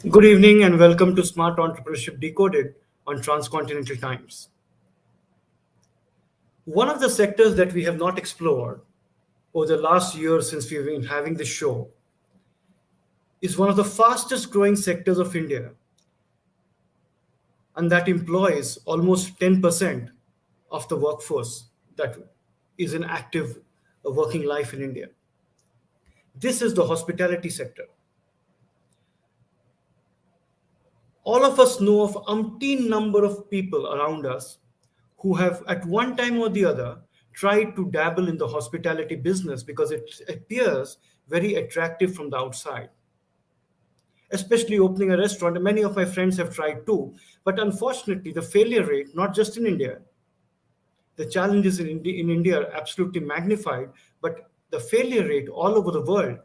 Good evening and welcome to Smart Entrepreneurship Decoded on Transcontinental Times. One of the sectors that we have not explored over the last year since we've been having this show is one of the fastest growing sectors of India, and that employs almost 10% of the workforce that is in active working life in India. This is the hospitality sector. All of us know of umpteen number of people around us who have at one time or the other tried to dabble in the hospitality business because it appears very attractive from the outside, especially opening a restaurant. Many of my friends have tried too, but unfortunately the failure rate, not just in India, the challenges in India are absolutely magnified, but the failure rate all over the world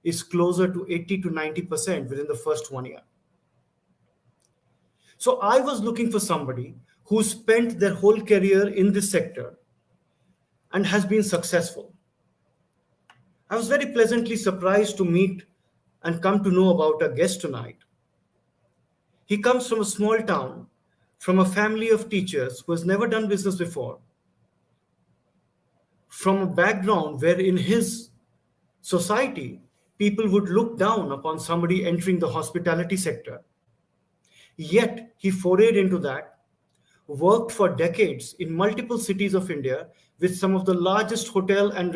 is closer to 80 to 90% within the first 1 year. So I was looking for somebody who spent their whole career in this sector and has been successful. I was very pleasantly surprised to meet and come to know about our guest tonight. He comes from a small town, from a family of teachers who has never done business before, from a background where in his society, people would look down upon somebody entering the hospitality sector. Yet he forayed into that, worked for decades in multiple cities of India with some of the largest hotel and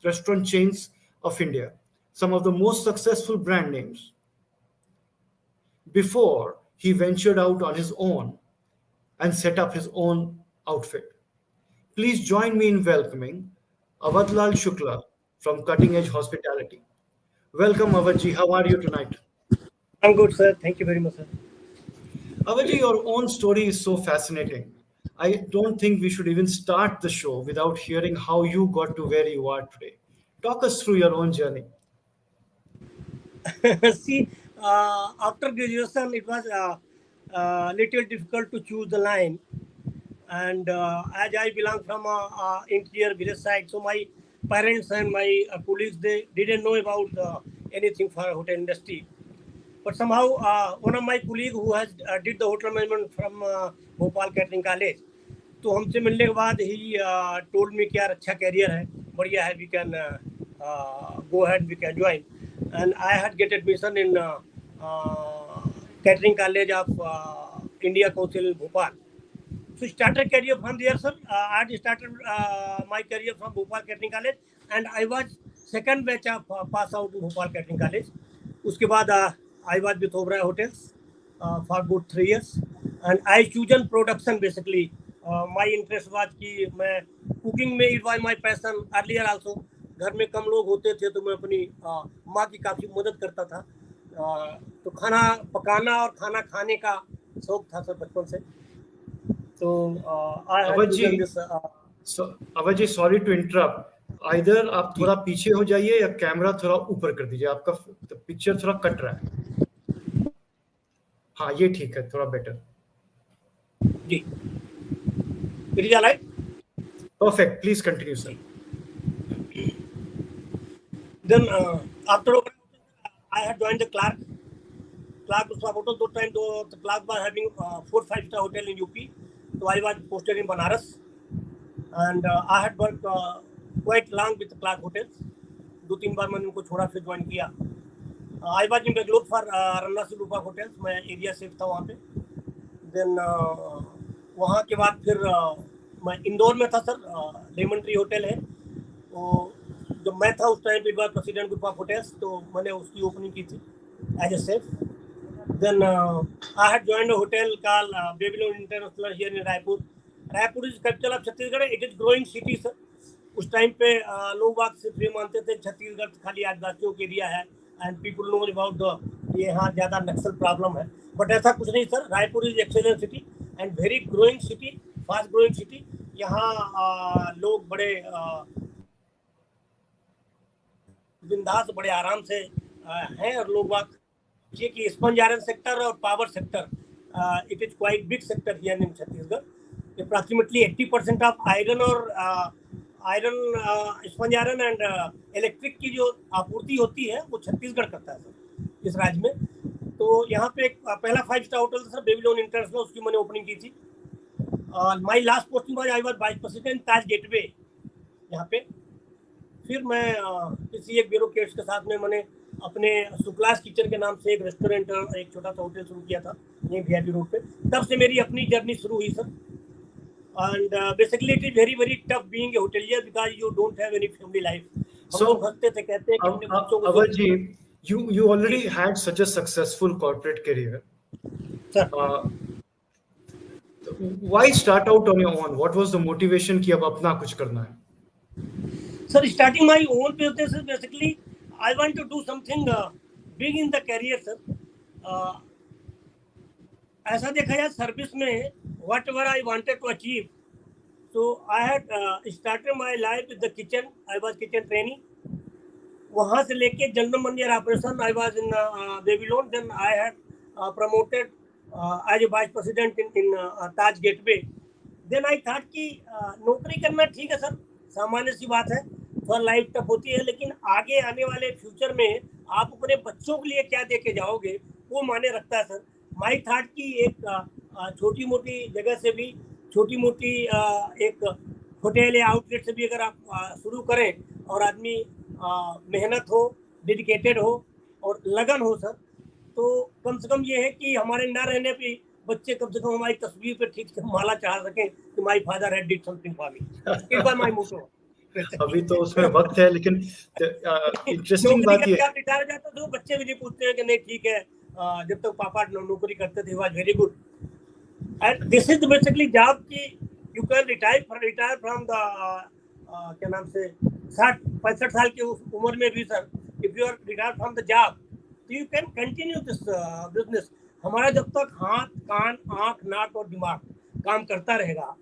restaurant chains of India, some of the most successful brand names, before he ventured out on his own and set up his own outfit. Please join me in welcoming Avadlal Shukla from Cutting Edge Hospitality. Welcome, Avadji. How are you tonight? I'm good, sir. Thank you very much, sir. Avadji, your own story is so fascinating. I don't think we should even start the show without hearing how you got to where you are today. Talk us through your own journey. See, after graduation, it was little difficult to choose the line. And as I belong from interior village side, so my parents and my colleagues, they didn't know about anything for hotel industry. But somehow, one of my colleagues who has did the hotel management from Bhopal Catering College, तो हमसे मिलने के बाद ही told me कि यार अच्छा career है, बढ़िया है, we can go ahead, we can join. And I had get admission in Catering College of India Council Bhopal. So started career from there, sir. I had started my career from Bhopal Catering College, and I was second batch of pass out in Bhopal Catering College. उसके बाद I was with Oberoi Hotels for about 3 years, and I chosen production basically. My interest was कि मैं cooking में, it was my passion earlier also. घर में कम लोग होते थे तो मैं अपनी माँ की काफ़ी मदद करता था, तो खाना पकाना और खाना खाने का शौक था सर बचपन से. So I had chosen this. अवजी, सॉरी टू इंटरप्ट. आइदर आप थोड़ा पीछे हो जाइए या कैमरा थोड़ा ऊपर कर दीजिए. आपका पिक्चर थोड़ा कट रहा है. हाँ, ये ठीक है, थोड़ा बेटर. जी, मेरी जा रहा है. Perfect. Please continue, sir. Then after I had joined the Clark उसका होटल दो टाइम, तो Clark was having 4-5 star hotel in UP. So I was posted in Banaras, and I had worked quite long with Clark hotels. 2-3 बार मैंने उनको छोड़ा फिर join किया. I was in Bangalore for Ranna Silupa hotels. मैं area safe था वहाँ पे. Then वहाँ के बाद फिर मैं इंदौर में था सर. लेमन ट्री होटल है, वो जब मैं था उस टाइम पे बार प्रेसिडेंट ग्रुप ऑफ होटल्स, तो मैंने उसकी ओपनिंग की थी as a chef. Then I had joined a hotel called Babylon International here in Raipur. Raipur is capital of Chhattisgarh. It is growing city sir. उस time पे लोग बाग सिर्फ ये मानते थे छत्तीसगढ़ खाली आदिवासियों के एरिया है, and people know about the यहाँ ज़्यादा नक्सल प्रॉब्लम है. बट ऐसा कुछ नहीं sir. Raipur is excellent city and very growing city, fast growing city. यहाँ लोग बड़े बिंदास, बड़े आराम से हैं. और लोग बाग ये कि स्पंज आयरन सेक्टर और power sector, it is quite big sector here in Chhattisgarh. Approximately 80% of iron और स्पंज आयरन एंड इलेक्ट्रिक की जो आपूर्ति होती है वो छत्तीसगढ़ करता है सर. इस राज्य में। तो यहाँ पे एक पहला 5 स्टार होटल था सर, बेबीलोन इंटरनेशनल, उसकी मैंने ओपनिंग की थी। My last posting was I was vice president Taj gateway यहाँ पे। फिर मैं किसी एक ब्यूरोक्रेट्स के साथ में मैंने अपने शुक्लास किचन के नाम से एक रेस्टोरेंट और एक छोटा सा होटल शुरू किया था यहीं वीआईपी रोड पे। तब से मेरी अपनी जर्नी शुरू हुई sir. And basically it is very tough being a hotelier because you don't have any family life. हम So, लोग हंसते थे, कहते हैं कि अपने बच्चों को Avarji, you already had such a successful corporate career. Sir Why start out on your own? What was the motivation कि अब अपना कुछ करना है? Sir starting my own business is basically I want to do something big in the career sir. ऐसा देखा जाए service में whatever I wanted to achieve, so I had started my life with the kitchen. I was kitchen trainee. वहाँ से लेके general manager operation I was in Babylon. Then I had promoted as a vice president in Taj Gateway. Then I thought कि नौकरी करना ठीक है sir, सामान्य सी बात है, थोड़ा लाइफ टफ होती है, लेकिन आगे आने वाले फ्यूचर में आप अपने बच्चों के लिए क्या दे के जाओगे वो मायने रखता है सर. माई थॉट कि एक छोटी मोटी जगह से भी, छोटी मोटी एक होटल या आउटलेट से भी अगर आप शुरू करें और आदमी मेहनत हो, डेडिकेटेड हो और लगन हो सर, तो कम से कम ये है कि हमारे न रहने पे बच्चे कम से कम हमारी तस्वीर पे ठीक से माला चढ़ा सकें कि my father had did something for me. It was my motto. अभी तो उसमें वक्त है, लेकिन इंटरेस्टिंग नौकरी बात ये करके आप रिटायर हो जाते तो बच्चे भी नहीं पूछते हैं कि नहीं ठीक है, जब तक पापा नौकरी करते थे was very good. And this is basically job की you can retire from the क्या नाम से 60-65 साल की उम्र में भी sir, if you are retire from the job तो you can continue this business. हमारा जब तक हाथ, कान, आंख, नाक और दिमाग काम करता रहेगा,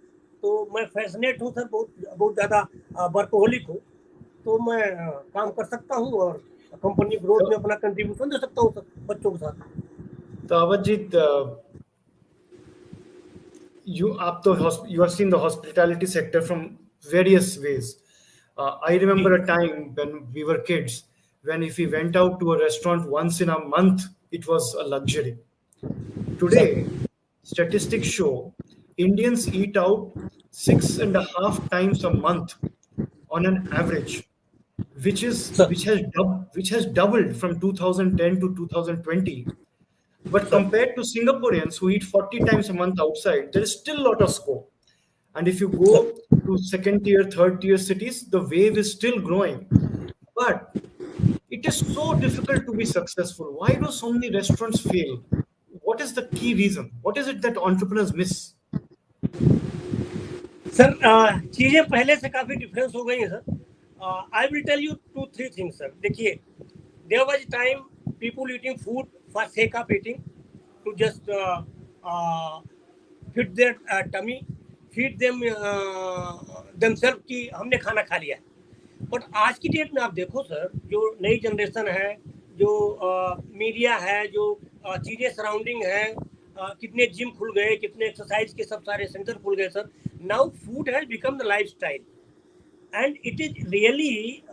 तो मैं फैसिनेट हूँ सर, बहुत ज़्यादा वर्कहोलिक हूँ, तो मैं काम कर सकता हूँ और कंपनी ग्रोथ में अपना कंट्रीब्यूशन दे सकता हूँ सर बच्चों के साथ. तो अवधजीत, you have seen the hospitality sector from various ways. I remember a time when we were kids, when if we went out to a restaurant once in a month, it was a luxury. Today, statistics show Indians eat out 6.5 times a month on an average, which has doubled from 2010 to 2020. But compared to Singaporeans who eat 40 times a month outside, there is still a lot of scope. And if you go to second tier, third tier cities, the wave is still growing. But it is so difficult to be successful. Why do so many restaurants fail? What is the key reason? What is it that entrepreneurs miss? Sir चीजें पहले से काफी difference हो गई हैं sir. I will tell you 2-3 things sir. देखिए, there was time people eating food for sake of eating, to just fit their tummy, feed them themselves कि हमने खाना खा लिया. बट आज की डेट में आप देखो सर, जो नई जनरेशन है, जो मीडिया है, जो चीज़ें सराउंडिंग है, कितने जिम खुल गए, कितने एक्सरसाइज के सब सारे सेंटर खुल गए sir. Now food has become the life style and it is really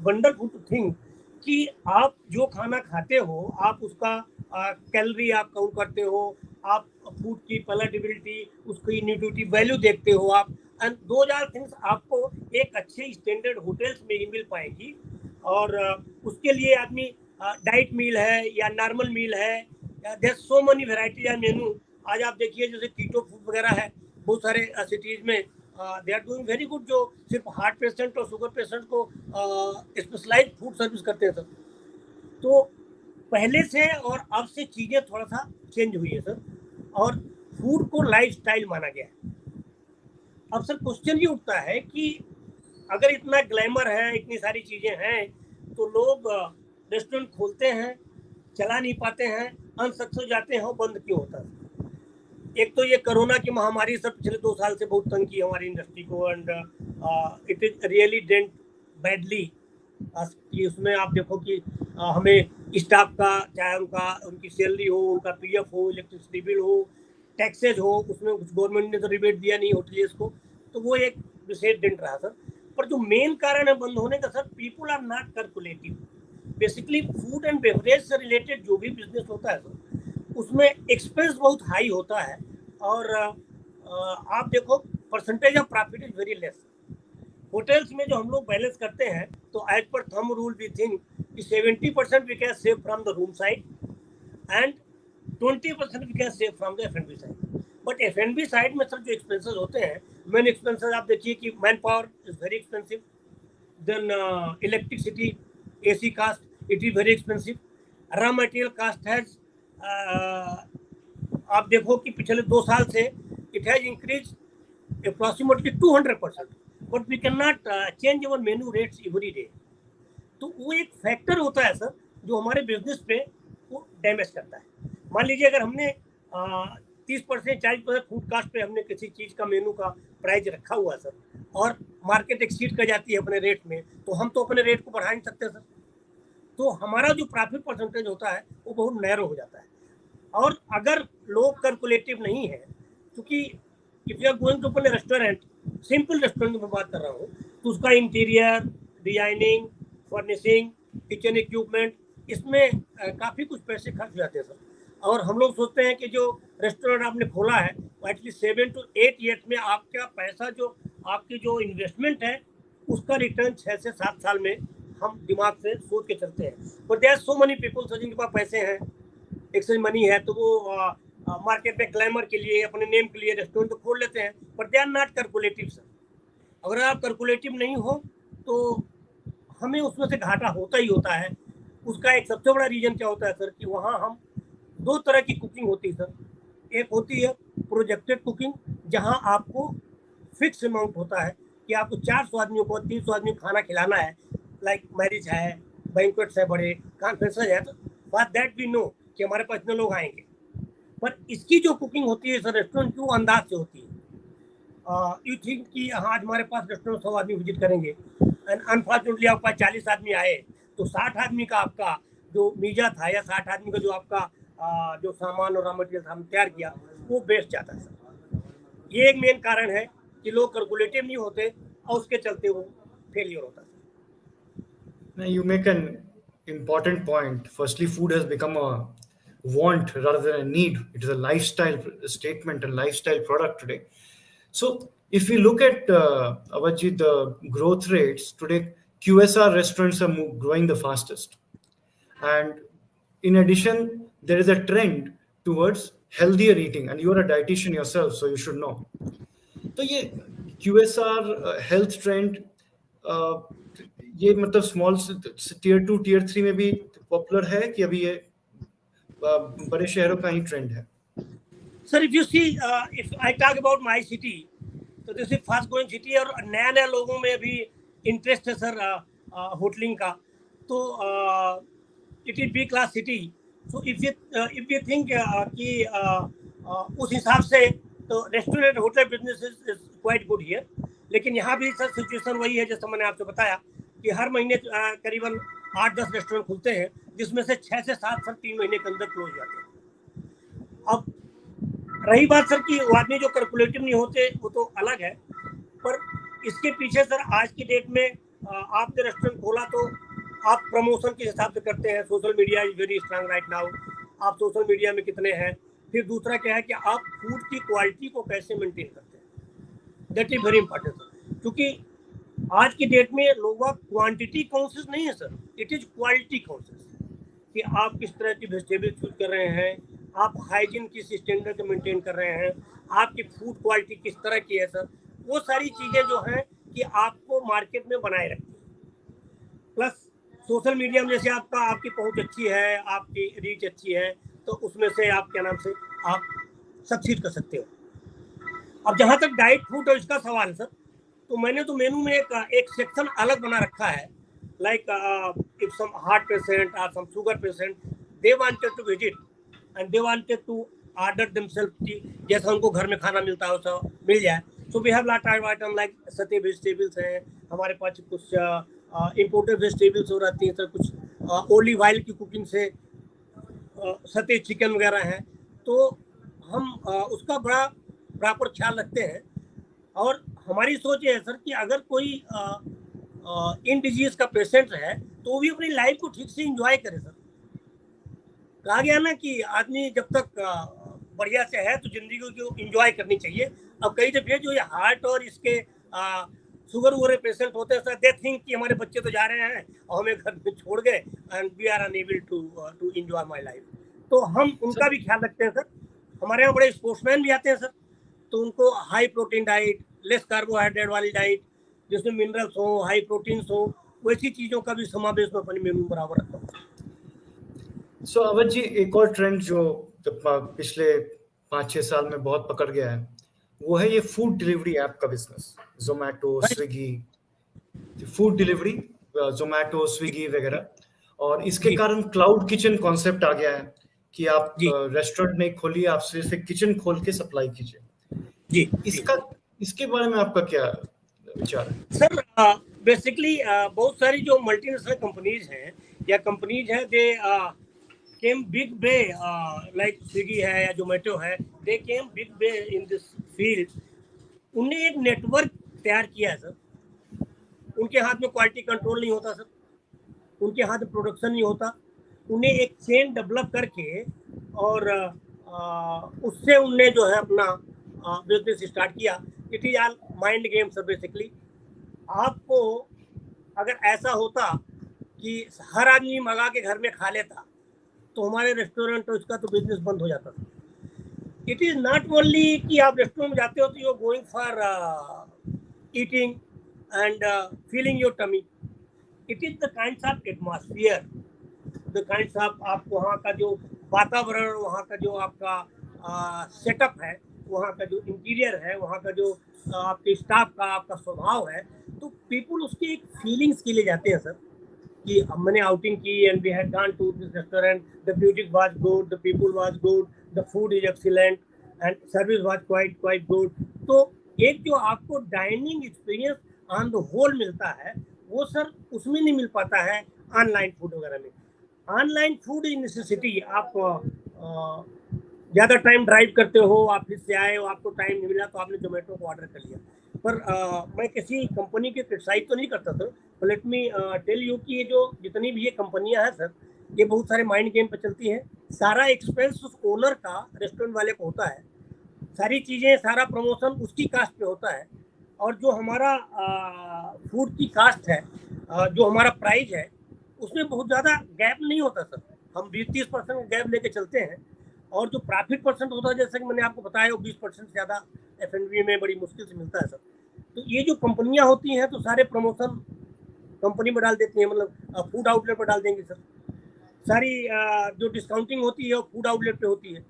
wonderful to think कि आप जो खाना खाते हो, आप उसका कैलोरी आप काउंट करते हो, आप फूड की पैलेटेबिलिटी, उसकी न्यूट्रिटिव वैल्यू देखते हो आप, एंड दोज आर थिंग्स आपको एक अच्छे स्टैंडर्ड होटल्स में ही मिल पाएगी. और उसके लिए आदमी डाइट मील है या नॉर्मल मील है, there so many varieties and menu. आज आप देखिए जैसे कीटो फूड वगैरह है बहुत सारे सिटीज में, they are doing very good, जो सिर्फ हार्ट पेशेंट और शुगर पेशेंट को स्पेशलाइज्ड फूड सर्विस करते हैं सर. तो पहले से और अब से चीज़ें थोड़ा सा चेंज हुई है सर, और फूड को लाइफ स्टाइल माना गया है. अब सर क्वेश्चन ये उठता है कि अगर इतना ग्लैमर है, इतनी सारी चीज़ें हैं, तो लोग रेस्टोरेंट खोलते हैं, चला नहीं पाते हैं, अनसक्सेस हो जाते हैं, बंद क्यों होता है? एक तो ये कोरोना की महामारी सर पिछले 2 साल से बहुत तंग की हमारी इंडस्ट्री को, and it is really dent badly. कि उसमें आप देखो कि हमें स्टाफ का, चाहे उनकी सैलरी हो, उनका पीएफ हो, इलेक्ट्रिसिटी बिल हो, टैक्सेज हो, उसमें कुछ गवर्नमेंट ने तो रिबेट दिया नहीं होटलियर्स को, तो वो एक विशेष डेंट रहा सर. पर जो मेन कारण है बंद होने का sir, people are not calculative. Basically food and beverage से रिलेटेड जो भी बिजनेस होता है सर, उसमें एक्सपेंस बहुत हाई होता है और आप देखो percentage of profit is very less. Hotels में जो हम लोग बैलेंस करते हैं तो as per thumb rule we think कि 70% we can save from the room side and 20% we can save from the F&B side. But F&B side में sir जो एक्सपेंसेस होते हैं, मेन एक्सपेंसेस आप देखिए कि man power is very expensive, then electricity, AC cost, it is very expensive. Raw material cost has आप देखो कि पिछले 2 साल से it has increased approximately 200%, but we cannot change our menu rates every day. तो वो एक फैक्टर होता है सर जो हमारे बिजनेस पे वो डैमेज करता है। मान लीजिए अगर हमने 30% 40% फूड कास्ट पे हमने किसी चीज़ का मेनू का प्राइस रखा हुआ है सर और मार्केट एक्सीड कर जाती है अपने रेट में, तो हम तो अपने रेट को बढ़ा नहीं सकते सर। तो हमारा जो प्रॉफिट परसेंटेज होता है वो बहुत नैरो हो जाता है। और अगर लोग कैलकुलेटिव नहीं है, क्योंकि if you are going to open a restaurant, simple restaurant की मैं बात कर रहा हूँ, तो उसका interior, designing, furnishing, kitchen equipment, इसमें काफ़ी कुछ पैसे खर्च हो जाते हैं सर। और हम लोग सोचते हैं कि जो रेस्टोरेंट आपने खोला है वो एटलीस्ट 7 to 8 ईयर्स में आपका पैसा जो आपकी जो इन्वेस्टमेंट है उसका रिटर्न 6 से 7 साल में हम दिमाग से सोच के चलते हैं। But there are so many people जिनके पास पैसे हैं, एक्सेस मनी है, तो वो मार्केट में ग्लैमर के लिए, अपने नेम के लिए रेस्टोरेंट तो खोल लेते हैं, but they are not calculative sir. अगर आप कैलकुलेटिव नहीं हो तो हमें उसमें से घाटा होता ही होता है। उसका एक सबसे बड़ा रीजन क्या होता है सर कि वहाँ हम 2 तरह की कुकिंग होती है सर। एक होती है प्रोजेक्टेड कुकिंग, जहाँ आपको फिक्स अमाउंट होता है कि आपको 400 आदमियों को 300 आदमी को खाना खिलाना है, लाइक मैरिज है, बैंक्वेट्स है, बड़े कॉन्फ्रेंसेस है, तो फॉर दैट वी नो कि हमारे पास इतने लोग आएंगे। पर इसकी जो कुकिंग होती है सर रेस्टोरेंट की, वो अंदाज से होती है। यू थिंक कि हाँ आज हमारे पास रेस्टोरेंट 100 आदमी विजिट करेंगे एंड अनफॉर्चुनेटली आपके पास 40 आदमी आए, तो 60 आदमी का आपका जो मीजा था या 60 आदमी का जो आपका जो सामान और रॉ मटेरियल हमने तैयार किया वो वेस्ट जाता है सर। ये एक मेन कारण है कि लोग कैलकुलेटिव नहीं होते और उसके चलते वो फेलियर होता है। Now you make an important point. Firstly, food has become a want rather than a need. It is a lifestyle statement and lifestyle product today. So if we look at Avajit, the growth rates today, QSR restaurants are growing the fastest. And in addition, there is a trend towards healthier eating, and you are a dietitian yourself, so you should know. तो ये QSR health trend ये मतलब small tier 2 tier 3 में भी popular है कि अभी ये बड़े शहरों का ही ट्रेंड है? Sir if you see, if I talk about my city, तो this is fast growing city और नया नया लोगों में अभी इंटरेस्ट है सर होटलिंग का। तो it is B class city. So if you think कि उस हिसाब से तो restaurant hotel business is quite good here. लेकिन यहाँ भी सर सिचुएशन वही है जैसा मैंने आपसे बताया कि हर महीने करीबन 8-10 रेस्टोरेंट खुलते हैं, जिसमें से 6 से 7 सर 3 महीने के अंदर क्लोज जाते हैं। अब रही बात सर कि वो आदमी जो कैलकुलेटिव नहीं होते वो तो अलग है, पर इसके पीछे सर आज की डेट में आपने रेस्टोरेंट खोला तो आप प्रमोशन के हिसाब से करते हैं। Social media is very strong right now. आप सोशल मीडिया में कितने हैं, फिर दूसरा क्या है कि आप फूड की क्वालिटी को कैसे मेंटेन करते हैं, that is very important sir. क्योंकि आज की डेट में लोग क्वांटिटी कॉन्शियस नहीं है sir, it is quality conscious कि आप किस तरह की वेजिटेबल चूज कर रहे हैं, आप हाइजीन किस स्टैंडर्ड को मेंटेन कर रहे हैं, आपकी फूड क्वालिटी किस तरह की है सर। वो सारी चीज़ें जो हैं कि आपको मार्केट में बनाए रखती है। प्लस सोशल मीडिया में जैसे आपकी पहुंच अच्छी है, आपकी रीच अच्छी है, तो उसमें से आप क्या नाम से आप सक्सीड कर सकते हो। अब जहाँ तक डाइट फूड और इसका सवाल है सर, तो मैंने तो मेनू में एक सेक्शन अलग बना रखा है। Like if some heart patient और some sugar patient they wanted to visit and they wanted to order themselves, जैसा उनको घर में खाना मिलता है वैसा मिल जाए। So we have lot of item like सते वेजिटेबल्स हैं हमारे पास, कुछ इम्पोर्टेड वेजिटेबल्स हो रहती हैं सर, कुछ ओलिव ऑयल की कुकिंग से सते चिकन वगैरह हैं। तो हम उसका बड़ा प्रॉपर ख्याल रखते हैं। और हमारी सोच ये है सर कि अगर कोई इन डिजीज का पेशेंट है तो वो भी अपनी लाइफ को ठीक से एंजॉय करे सर। कहा गया ना कि आदमी जब तक बढ़िया से है तो जिंदगी को एंजॉय करनी चाहिए। अब कई दफे जो ये हार्ट और इसके शुगर वगैरह पेशेंट होते हैं सर, दे थिंक कि हमारे बच्चे तो जा रहे हैं और हमें घर में छोड़ गए and we are unable to enjoy my life. तो हम उनका भी ख्याल रखते हैं सर। हमारे यहाँ बड़े स्पोर्ट्समैन भी आते हैं सर, तो उनको high protein diet, less carbohydrate वाली डाइट जिसमें मिनरल्स हो, हाई प्रोटीन्स हो, वैसी चीज़ों का भी समावेश में अपने मेनू बराबर रखता हूँ। सो अवध जी, एक और ट्रेंड जो पिछले 5-6 साल में बहुत पकड़ गया है वो है ये फूड डिलीवरी ऐप का business. Zomato, Swiggy, food delivery, Zomato, Swiggy वगैरह। और इसके कारण क्लाउड किचन कॉन्सेप्ट आ गया है कि आप रेस्टोरेंट नहीं खोलिए, आप सिर्फ एक किचन खोल के सप्लाई कीजिए। जी, इसके बारे में आपका क्या विचार है? सर बेसिकली बहुत सारी जो मल्टीनेशनल कंपनीज हैं या कंपनीज हैं, they came big way, like Swiggy है या जोमेटो है, they came big way in this field. उन्हें एक नेटवर्क तैयार किया है सर। उनके हाथ में क्वालिटी कंट्रोल नहीं होता सर, उनके हाथ में प्रोडक्शन नहीं होता। उन्हें एक चेन डेवलप करके और उससे उनने जो है अपना बिजनेस स्टार्ट किया। It is all mind game sir basically. आपको अगर ऐसा होता कि हर आदमी मंगा के घर में खा लेता तो हमारे रेस्टोरेंट तो इसका तो बिजनेस बंद हो जाता था। इट इज नॉट ओनली कि आप रेस्टोरेंट में जाते हो तो you going for eating and feeling your tummy. It is the kinds of atmosphere, the kinds of आप वहाँ का जो वातावरण, वहाँ का जो आपका सेटअप है, वहाँ का जो इंटीरियर है, वहाँ का जो आपके स्टाफ का आपका स्वभाव है, तो पीपुल उसकी एक फीलिंग्स के लिए जाते हैं सर कि मैंने आउटिंग की and we had gone to this restaurant, the music was good, the people was good, the food is excellent and service was quite good. तो एक जो आपको dining experience on the whole मिलता है वो सर उसमें नहीं मिल पाता है ऑनलाइन फूड वगैरह में। Online food is necessity. आप ज़्यादा टाइम ड्राइव करते हो, ऑफिस से आए हो, आपको टाइम नहीं मिला तो आपने जोमेटो को ऑर्डर कर लिया। पर मैं किसी कंपनी के क्रिटिसाइज तो नहीं करता सर, तो लेट मी टेल यू कि ये जो जितनी भी ये कंपनियां हैं सर, ये बहुत सारे माइंड गेम पे चलती हैं। सारा एक्सपेंस उस ओनर का, रेस्टोरेंट वाले को होता है, सारी चीज़ें, सारा प्रमोशन उसकी कास्ट पे होता है। और जो हमारा फूड की कास्ट है, जो हमारा प्राइस है, उसमें बहुत ज़्यादा गैप नहीं होता सर। हम 20-30% गैप लेके चलते हैं और जो प्रॉफिट परसेंट होता है, जैसे कि मैंने आपको बताया, वो 20% से ज़्यादा F&B में बड़ी मुश्किल से मिलता है सर। तो ये जो कंपनियां होती हैं तो सारे प्रमोशन कंपनी में डाल देती हैं, मतलब फूड आउटलेट पर डाल देंगे सर। सारी जो डिस्काउंटिंग होती है वो फूड आउटलेट पे होती है।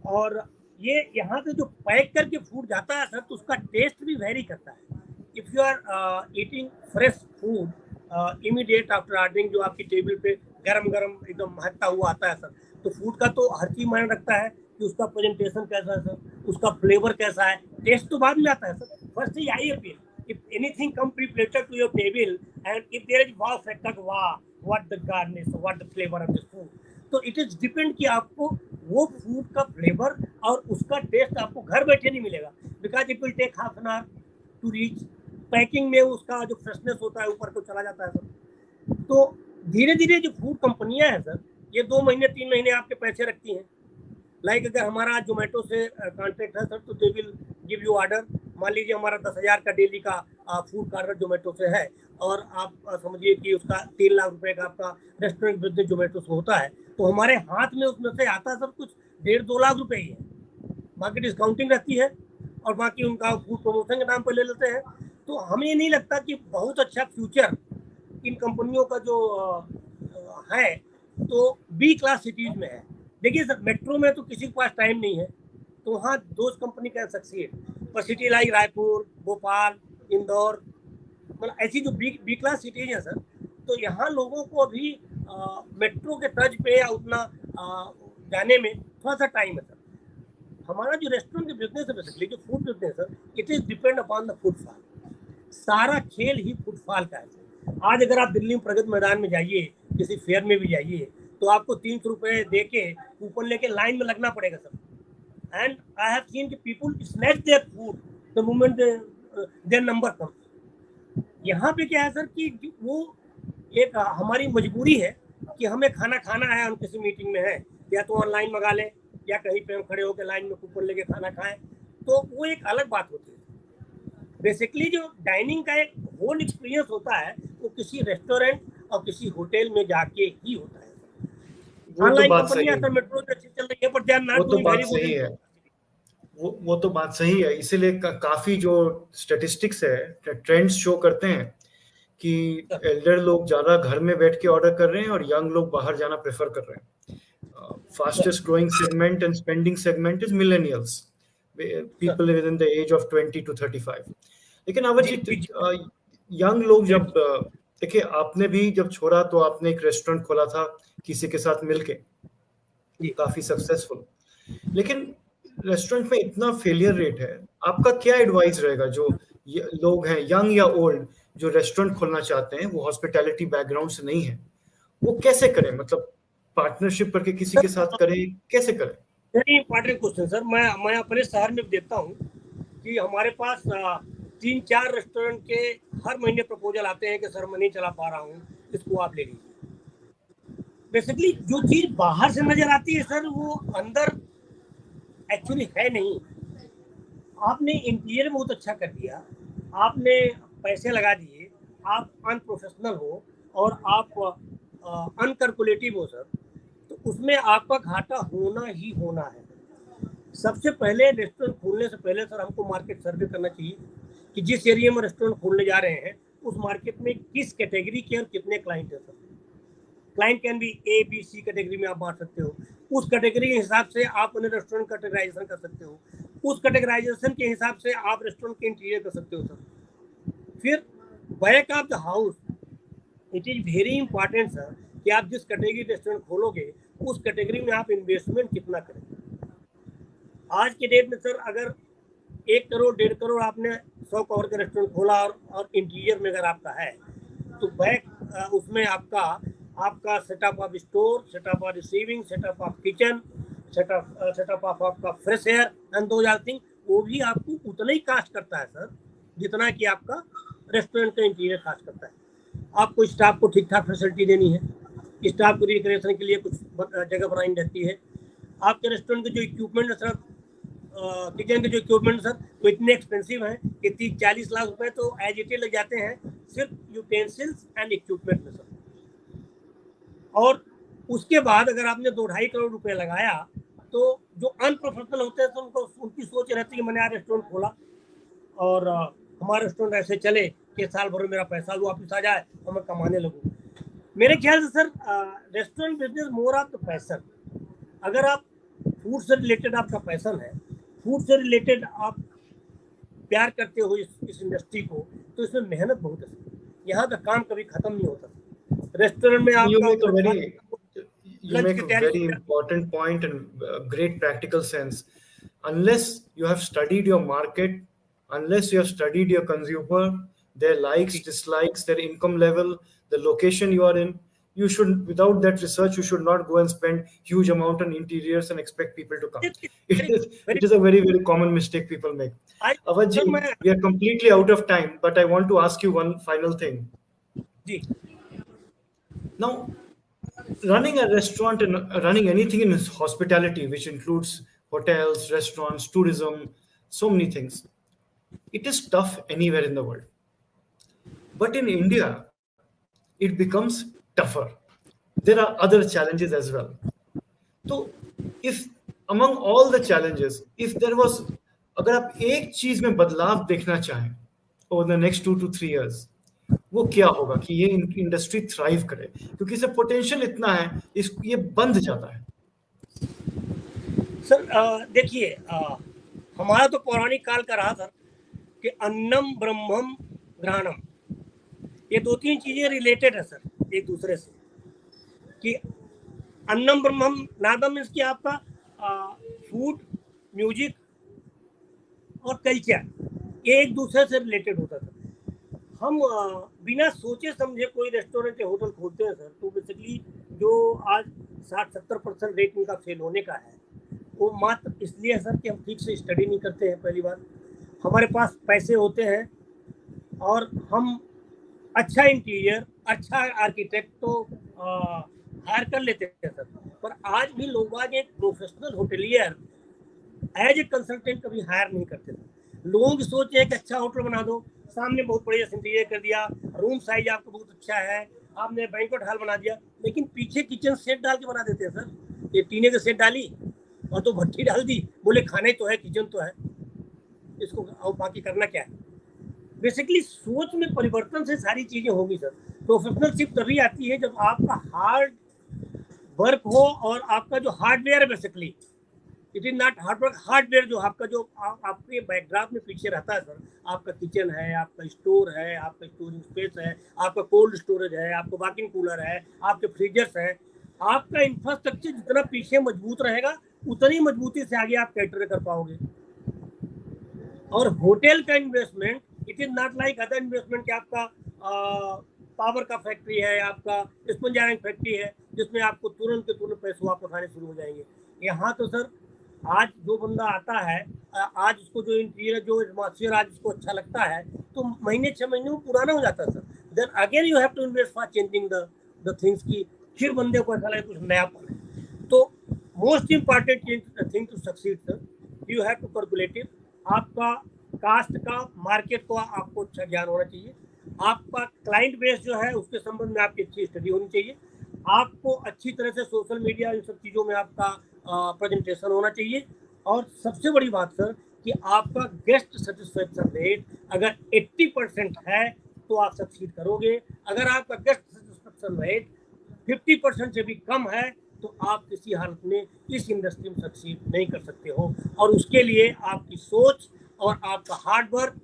और ये यहाँ से जो पैक करके फूड जाता है सर, तो उसका टेस्ट भी वेरी करता है। If you are eating fresh food immediate after ordering, जो आपकी टेबल पे गरम गरम एकदम महकता हुआ आता है सर, तो फूड का तो हर चीज़ मायने रखता है कि उसका प्रेजेंटेशन कैसा है सर, उसका फ्लेवर कैसा है। टेस्ट तो बाद में आता है sir, first he I appeal. If anything come pre-plated to your table and if there is wow factor, wow, what the garnish, what the flavor of this food, तो it is depend कि आपको वो food का flavour और उसका test आपको घर बैठे नहीं मिलेगा, because it will take half an hour to reach. Packing में उसका जो फ्रेशनेस होता है ऊपर को चला जाता है सर। तो धीरे धीरे जो फूड कंपनियां हैं सर, ये 2 महीने 3 महीने आपके पैसे रखती हैं। लाइक अगर हमारा जोमेटो से कॉन्ट्रैक्ट है सर, तो they will give you order. मान लीजिए हमारा 10,000 का डेली का फूड का ऑर्डर जोमेटो से है और आप समझिए कि उसका 3 लाख रुपए का आपका रेस्टोरेंट बिजनेस जोमेटो से होता है, तो हमारे हाथ में उसमें से आता है सर कुछ 1.5-2 लाख रुपए ही है। बाकी डिस्काउंटिंग रहती है और बाकी उनका फूड प्रमोशन के नाम पर ले लेते हैं। तो हमें नहीं लगता कि बहुत अच्छा फ्यूचर इन कंपनियों का जो है तो बी क्लास सिटीज में है। देखिए सर, मेट्रो में तो किसी के पास टाइम नहीं है, तो वहाँ दोस्त कंपनी कैन सक्सीड। पर सिटी लाइक रायपुर, भोपाल, इंदौर, मतलब ऐसी जो बी क्लास सिटीज हैं सर, तो यहाँ लोगों को अभी मेट्रो के तर्ज पे या उतना जाने में थोड़ा सा टाइम है सर। हमारा जो रेस्टोरेंट का बिजनेस है बेसिकली, जो फूड बिजनेस है, it is depend upon the footfall. सारा खेल ही फुटफॉल का है। आज अगर आप दिल्ली में प्रगति मैदान में जाइए, किसी फेयर में भी जाइए, तो आपको 300 रुपए दे के कूपन लेके लाइन में लगना पड़ेगा sir. And I have seen the people snatch their food the moment their number comes. यहाँ पे क्या है सर कि वो एक हमारी मजबूरी है कि हमें खाना खाना है, हम किसी मीटिंग में है, या तो ऑनलाइन मंगा लें या कहीं पे हम खड़े होकर लाइन में कूपन लेके खाना खाएं, तो वो एक अलग बात होती है। बेसिकली जो डाइनिंग का एक होल एक्सपीरियंस होता है वो किसी रेस्टोरेंट और किसी होटल में जाके ही होता है। वो तो ऑनलाइन बात सही कंपनियां है, सर मेट्रो में अच्छी चल रही है, बट दे आर वो नॉट तो डूइंग बात वेरी गुड सही इन। है, वो तो बात सही है। इसीलिए काफी जो स्टेटिस्टिक्स है, ट्रेंड्स शो करते हैं कि एल्डर लोग ज्यादा घर में बैठ के ऑर्डर कर रहे हैं और यंग लोग बाहर जाना प्रेफर कर रहे हैं। Fastest growing segment and spending segment is millennials, people within the age of 20 to 35। लेकिन जी अवरजीत, जी यंग लोग जब देखिए, आपने भी जब छोड़ा तो आपने एक रेस्टोरेंट खोला था किसी के साथ मिलके, जी काफी सक्सेसफुल। लेकिन रेस्टोरेंट में इतना फेलियर रेट है, आपका क्या एडवाइस रहेगा जो लोग हैं यंग या ओल्ड जो रेस्टोरेंट खोलना चाहते हैं, वो हॉस्पिटैलिटी बैकग्राउंड से नहीं है, वो कैसे करें? मतलब पार्टनरशिप करके किसी के साथ करें, कैसे करें? Very important question sir. मैं अपने शहर में देखता हूँ कि हमारे पास 3-4 रेस्टोरेंट के हर महीने प्रपोजल आते हैं कि सर मैं नहीं चला पा रहा हूँ, इसको आप ले लीजिए। बेसिकली जो चीज बाहर से नजर आती है सर वो अंदर एक्चुअली है नहीं। आपने इंटीरियर बहुत अच्छा कर दिया, आपने पैसे लगा दिए, आप अनप्रोफेशनल हो और आप अनकैलकुलेटिव हो सर, तो उसमें आपका घाटा होना ही होना है। सबसे पहले रेस्टोरेंट खोलने से पहले सर हमको मार्केट सर्वे करना चाहिए कि जिस एरिया में रेस्टोरेंट खोलने जा रहे हैं उस मार्केट में किस कैटेगरी के और कितने क्लाइंट है सर। Client can be A B C category में आप बांट सकते हो, उस कैटेगरी के हिसाब से आप उन्हें रेस्टोरेंट कैटेगराइजेशन कर सकते हो, उस कैटेगराइजेशन के हिसाब से आप रेस्टोरेंट के इंटीरियर कर सकते हो सर। फिर back of the house it is very important sir कि आप जिस कैटेगरी रेस्टोरेंट खोलोगे उस कैटेगरी में आप इन्वेस्टमेंट कितना करेंगे। आज के डेट में सर अगर 1 करोड़ 1.5 करोड़ आपने 100 करोड़ का रेस्टोरेंट खोला और इंटीरियर में अगर आपका है तो बैक उसमें आपका setup of store, setup of receiving, setup of kitchen, setup of आपका फ्रेश एयर एंड दो थिंग, वो भी आपको उतना ही कास्ट करता है सर जितना कि आपका रेस्टोरेंट का इंटीरियर कास्ट करता है। आपको स्टाफ को ठीक ठाक फैसिलिटी देनी है, स्टाफ को रिक्रिएशन के लिए कुछ जगह बनानी रहती है। आपके रेस्टोरेंट के जो इक्विपमेंट है सर, किचन के जो इक्विपमेंट सर वो इतने एक्सपेंसिव हैं कि 30-40 लाख रुपए तो एज इट इज लग जाते हैं सिर्फ यूटेंसिल्स एंड इक्विपमेंट में सर। और उसके बाद अगर आपने 2-2.5 करोड़ रुपए लगाया तो जो अनप्रोफेशनल होते हैं तो उनकी सोच रहती है कि मैंने यार रेस्टोरेंट खोला और हमारा रेस्टोरेंट ऐसे चले कि साल भर में मेरा पैसा वापस आ जाए और मैं कमाने लगूँ। मेरे ख्याल से sir restaurant business more of the passion. अगर आप फूड से रिलेटेड आपका पैशन है, फूड से रिलेटेड आप प्यार करते हो इस इंडस्ट्री को, तो इसमें मेहनत बहुत है। यहाँ का काम कभी खत्म नहीं होता। रेस्टोरेंट में You आपका make a very you lunch make की a तैयारी very important point and great practical sense. Unless you have studied your market, unless you have studied your consumer, their likes, dislikes, their income level, the location you are in, you should, without that research, you should not go and spend huge amount on interiors and expect people to come. It is a very, very common mistake people make. Avadji, we are completely out of time, but I want to ask you one final thing. जी Now, running a restaurant and running anything in hospitality, which includes hotels, restaurants, tourism, so many things, it is tough anywhere in the world. But in India, it becomes tougher. There are other challenges as well. So, if among all the challenges, if there was, अगर आप एक चीज में बदलाव देखना चाहें over the next 2 to 3 years, वो क्या होगा कि ये इंडस्ट्री थ्राइव करे? क्योंकि इसे पोटेंशियल इतना है, ये बंद जाता है। सर देखिए हमारा तो पौराणिक काल का रहा सर कि अन्नम ब्रह्मम ग्रहणम, ये 2-3 चीजें रिलेटेड है सर एक दूसरे से। कि अन्नम ब्रह्मम नादम मीन्स कि आपका फूड, म्यूजिक और कल्चर ये एक दूसरे से रिलेटेड होता था। हम बिना सोचे समझे कोई रेस्टोरेंट या होटल खोलते हैं सर, तो बेसिकली जो आज 60-70% रेट इनका फेल होने का है वो मात्र इसलिए है सर कि हम ठीक से स्टडी नहीं करते हैं। पहली बात, हमारे पास पैसे होते हैं और हम अच्छा इंटीरियर, अच्छा आर्किटेक्ट तो हायर कर लेते हैं सर। पर आज भी लोग आज एक professional hotelier as a consultant कभी हायर नहीं करते थे। लोगों की सोच है कि अच्छा होटल बना दो, सामने बहुत बढ़िया इंटीरियर कर दिया, रूम साइज आपका बहुत अच्छा है, आपने बैंक्वेट हॉल बना दिया, लेकिन पीछे किचन सेट डाल के बना देते हैं सर। ये टीने की सेट डाली और तो भट्टी डाल दी, बोले खाने तो है, किचन तो है, इसको और बाकी करना क्या है। बेसिकली सोच में परिवर्तन से सारी चीजें होगी सर। प्रोफेशनलशिप तभी आती है जब आपका हार्ड वर्क हो और आपका जो हार्डवेयर है, basically it is not hard work, hardware जो आपका जो आपके बैकड्रॉप में पीछे रहता है सर, आपका किचन है, आपका स्टोर है, आपका स्टोरेज स्पेस है, आपका कोल्ड स्टोरेज है, आपका वॉकिंग कूलर है, आपके फ्रीजर्स है, आपका इंफ्रास्ट्रक्चर जितना पीछे मजबूत रहेगा उतनी मजबूती से आगे आप कैटर कर पाओगे। और होटल का investment it is not like other investment कि आपका पावर का फैक्ट्री है, आपका स्पंज आयरन फैक्ट्री है, जिसमें आपको तुरंत के तुरंत पैसे वापस आने शुरू हो जाएंगे। यहाँ तो सर आज जो बंदा आता है, आज उसको जो इंटीरियर जो एटमॉस्फेयर आज उसको अच्छा लगता है, तो महीने 6 महीने में पुराना हो जाता है sir. Then again you have to invest for changing the things की फिर बंदे को ऐसा लगे कुछ नया पाना है। तो most important thing to succeed sir, you have to calculative, आपका कास्ट का मार्केट को आपको अच्छा ज्ञान होना चाहिए, आपका क्लाइंट बेस जो है उसके संबंध में आपकी अच्छी स्टडी होनी चाहिए, आपको अच्छी तरह से सोशल मीडिया इन सब चीज़ों में आपका प्रेजेंटेशन होना चाहिए, और सबसे बड़ी बात सर कि आपका गेस्ट सेटिस्फेक्शन रेट अगर 80% है तो आप सक्सीड करोगे। अगर आपका गेस्ट सेटिस्फेक्शन रेट 50% से भी कम है तो आप किसी हालत में इस इंडस्ट्री में सक्सीड नहीं कर सकते हो। और उसके लिए आपकी सोच और आपका हार्ड वर्क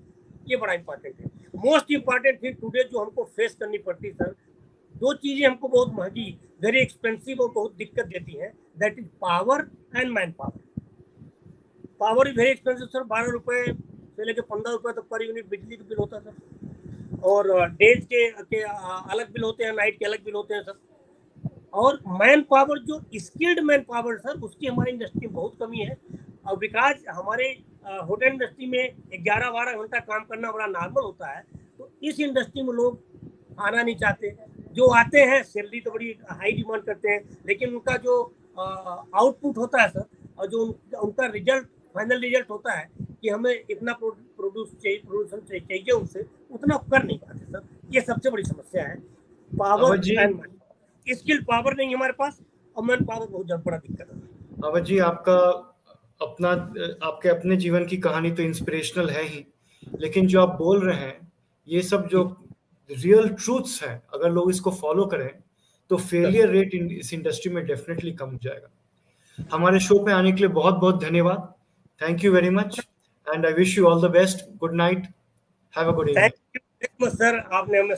ये बड़ा इंपॉर्टेंट है। मोस्ट इंपॉर्टेंट थिंग टुडे जो हमको फेस करनी पड़ती है सर, दो चीजें हमको बहुत महंगी, वेरी एक्सपेंसिव और बहुत दिक्कत देती है, that is power and man power. Power is very expensive sir, 12 रुपए से लेकर 15 रुपए तक पर यूनिट बिजली का बिल होता है सर, और डेज के अलग बिल होते हैं, नाइट के अलग बिल होते हैं सर। और मैन पावर जो स्किल्ड मैन पावर सर उसकी हमारी इंडस्ट्री में बहुत कमी है। और बिकॉज हमारे होटल इंडस्ट्री में 11-12 घंटा काम करना बड़ा नॉर्मल होता है, तो इस इंडस्ट्री में लोग आना नहीं चाहते। जो आते हैं सैलरी तो बड़ी हाई डिमांड करते हैं, लेकिन उनका जो आउटपुट होता है सर, और जो उनका रिजल्ट फाइनल रिजल्ट होता है कि हमें इतना प्रोडक्शन चाहिए उनसे, उतना कर नहीं पाते सर। ये सबसे बड़ी समस्या है, power and man. Skill power नहीं हमारे पास, और मैन पावर बहुत बड़ा दिक्कत है। अवध जी, आपका आपके अपने जीवन की कहानी तो इंस्पिरेशनल है ही, लेकिन जो आप बोल रहे हैं ये सब जो रियल ट्रूथ्स हैं, अगर लोग इसको फॉलो करें तो फेलियर रेट इस इंडस्ट्री में डेफिनेटली कम हो जाएगा। हमारे शो पे आने के लिए बहुत बहुत धन्यवाद। Thank you very much and I wish you all the best. Good night, have a good evening. Thank you sir, आपने हमें